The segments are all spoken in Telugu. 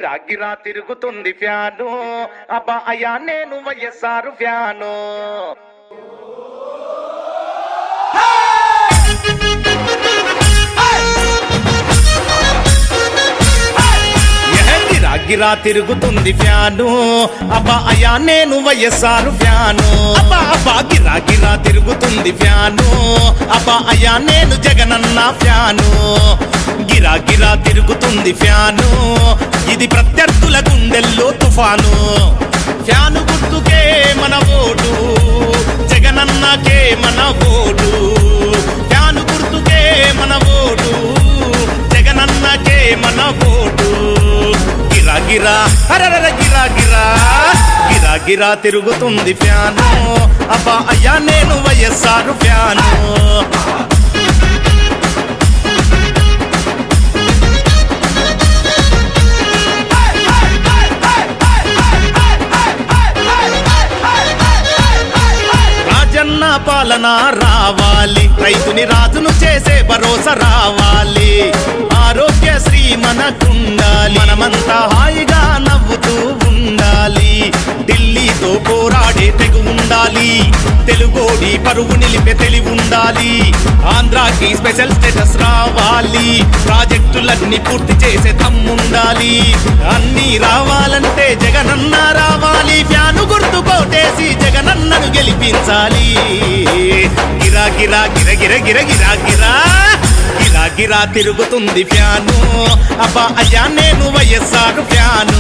గిరా గిరా తిరుగుతుంది ఫ్యాను అబ్బా అయ్యా నేను వైఎస్ఆర్ ఫ్యాను. గిరా గిరా తిరుగుతుంది ఫ్యాను అబ్బా అయ్యా నేను వైఎస్ఆర్ ఫ్యాను. అబ్బా అబ్బా గిరా గిరా తిరుగుతుంది ఫ్యాను అబ్బా అయ్యా నేను జగనన్న ఫ్యాను. గిరా గిరా తిరుగుతుంది ఫ్యాను ఇది ప్రత్యర్థుల గుండెల్లో తుఫాను. ఫ్యాను గుర్తుకే మన ఓటు జగనన్నకే మన ఓటు. ఫ్యాను గుర్తుకే మన ఓటు జగనన్నకే మన ఓటు. గిరా గిరా అరర గిరా గిరా గిరా గిరా తిరుగుతుంది ఫ్యాను అబ్బా అయ్యా నేను వైఎస్ఆర్ ఫ్యాను. రాజన్న పాలన రావాలి, రైతుని రాజును చేసే భరోసా రావాలి. ఆరోగ్యశ్రీ మనకుండాలి, మనమంతా హాయిగా నవ్వుతూ ఉండాలి. ఢిల్లీతో పోరాడే తెగు ఉండాలి, తెలుగోడి పరువు నిలిపే తెలివి ఉండాలి. ఆంధ్రాకి స్పెషల్ స్టేటస్ రావాలి, ప్రాజెక్టులన్నీ పూర్తి చేసే దమ్ముండాలి. అన్నీ రావాలంటే జగనన్న రావాలి, ఫ్యాను గుర్తు కోటేసి జగనన్నను గెలిపించాలి. గిరా గిరా గిర గిర గిర గిరా గిరా గిరా గిరా తిరుగుతుంది ఫ్యాను అబ్బా అయ్యా నేను వైఎస్ఆర్ ఫ్యాను.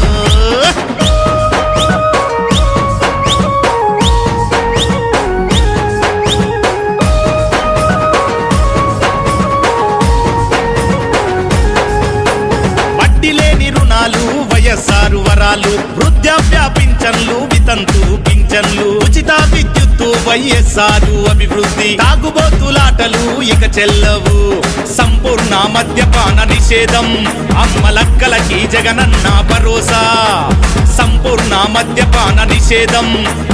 వడ్డీ లేని రుణాలు వైఎస్ఆర్ వరాలు, వృద్ధాప్య పింఛన్లు వితంతు పింఛన్లు, ఉచిత విద్యుత్తు వైఎస్ఆర్ అభివృద్ధి. తాగుబోతులాటలు ఇక చెల్లవు, సంపూర్ణ మద్యపాన నిషేధం. అమ్మలక్కలకి జగనన్న భరోసా, సంపూర్ణ మద్యపాన నిషేధం.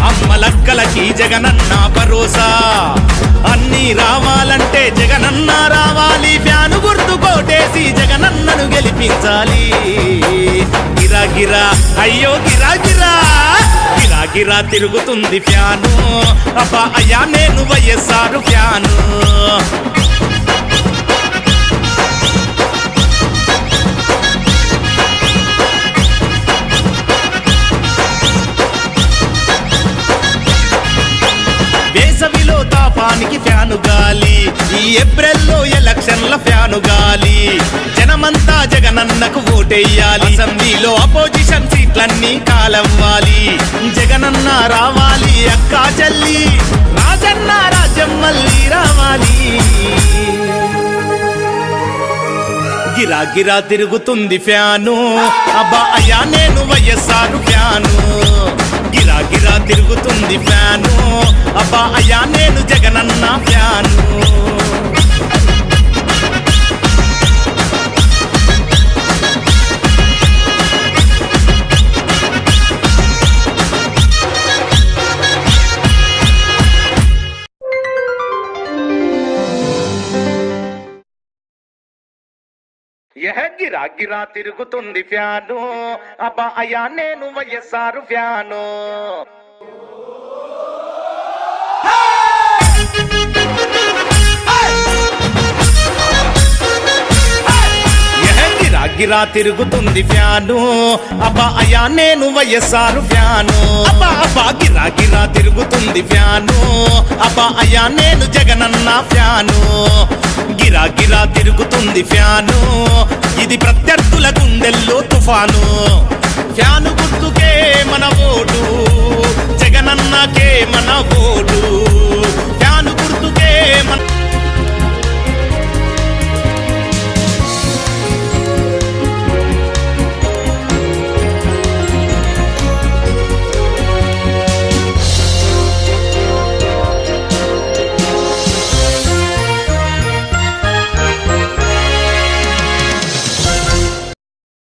అమ్మలక్కలకి జగనన్న భరోసా. అన్నీ రావాలంటే జగనన్న రావాలి, ఫ్యాను గుర్తు కోటేసి జగనన్నను గెలిపించాలి. గిరా గిరా అయ్యో గిరా గిరా గిరా గిరా తిరుగుతుంది ఫ్యాను అబ్బా అయ్యా నేను వైఎస్ఆర్ ఫ్యాను. వేసవిలో తాపానికి ఫ్యాను గాలి, ఈ ఏప్రిల్లో ఎలక్షన్ల ఫ్యాను గాలి. జనమంతా జగనన్నకు ఓటెయ్యాలి, అసెంబ్లీలో అపోజిషన్ సీట్లన్నీ కాలవ్వాలి. జగనన్న రావాలి అక్కా చెల్లి, రాజన్న రాజ్యం మళ్ళీ రావాలి. గిరా గిరా తిరుగుతుంది ఫ్యాను అబ్బా అయ్యా నేను వైఎస్ఆర్ ఫ్యాను. గిరా గిరా తిరుగుతుంది ఫ్యాను అబ్బా అయ్యా నేను జగనన్న ఫ్యాను. గిరా గిరా తిరుగుతుంది ఫ్యాను అబ్బా అయ్యా నేను వైఎస్ఆర్ ఫ్యాను. గిరా గిరా తిరుగుతుంది ఫ్యాను అబ్బా అయ్యా నేను వైఎస్ఆర్ ఫ్యాను. అబ్బా అబ్బా గిరా గిరా తిరుగుతుంది ఫ్యాను అబ్బా అయ్యా నేను జగనన్న ఫ్యాను. గిరా గిరా తిరుగుతుంది ఫ్యాను ఇది ప్రత్యర్థుల గుండెల్లో తుఫాను. ఫ్యాను గుర్తుకే మన ఓటు జగనన్నకే మన ఓటు.